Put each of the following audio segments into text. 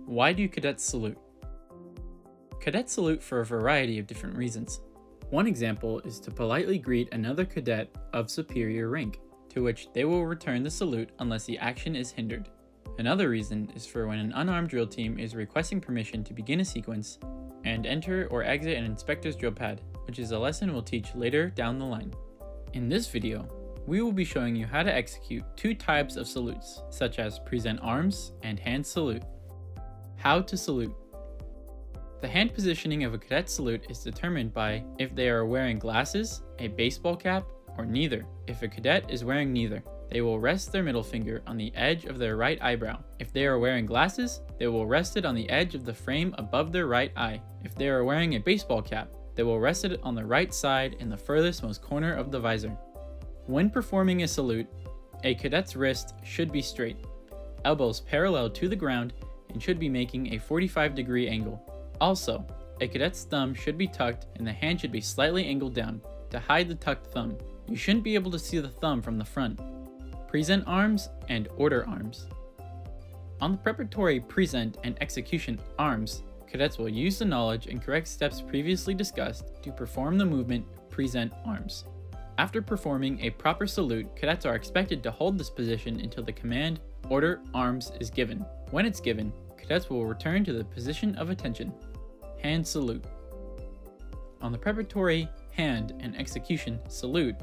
Why do cadets salute? Cadets salute for a variety of different reasons. One example is to politely greet another cadet of superior rank, to which they will return the salute unless the action is hindered. Another reason is for when an unarmed drill team is requesting permission to begin a sequence and enter or exit an inspector's drill pad, which is a lesson we'll teach later down the line. In this video, we will be showing you how to execute two types of salutes, such as present arms and hand salute. How to salute. The hand positioning of a cadet salute is determined by if they are wearing glasses, a baseball cap, or neither. If a cadet is wearing neither, they will rest their middle finger on the edge of their right eyebrow. If they are wearing glasses, they will rest it on the edge of the frame above their right eye. If they are wearing a baseball cap, they will rest it on the right side in the furthest most corner of the visor. When performing a salute, a cadet's wrist should be straight, elbows parallel to the ground, and should be making a 45-degree angle. Also, a cadet's thumb should be tucked and the hand should be slightly angled down to hide the tucked thumb. You shouldn't be able to see the thumb from the front. Present arms and order arms. On the preparatory present and execution arms, cadets will use the knowledge and correct steps previously discussed to perform the movement present arms. After performing a proper salute, cadets are expected to hold this position until the command order arms is given. When it's given, cadets will return to the position of attention. Hand salute. On the preparatory hand and execution salute,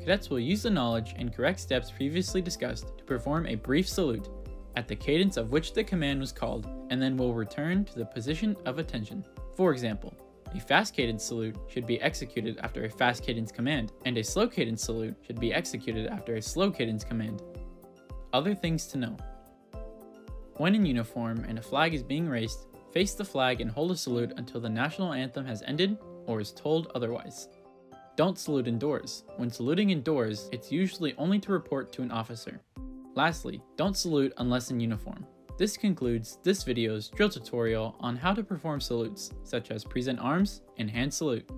cadets will use the knowledge and correct steps previously discussed to perform a brief salute at the cadence of which the command was called, and then will return to the position of attention. For example, a fast cadence salute should be executed after a fast cadence command, and a slow cadence salute should be executed after a slow cadence command. Other things to know. When in uniform and a flag is being raised, face the flag and hold a salute until the national anthem has ended or is told otherwise. Don't salute indoors. When saluting indoors, it's usually only to report to an officer. Lastly, don't salute unless in uniform. This concludes this video's drill tutorial on how to perform salutes, such as present arms and hand salute.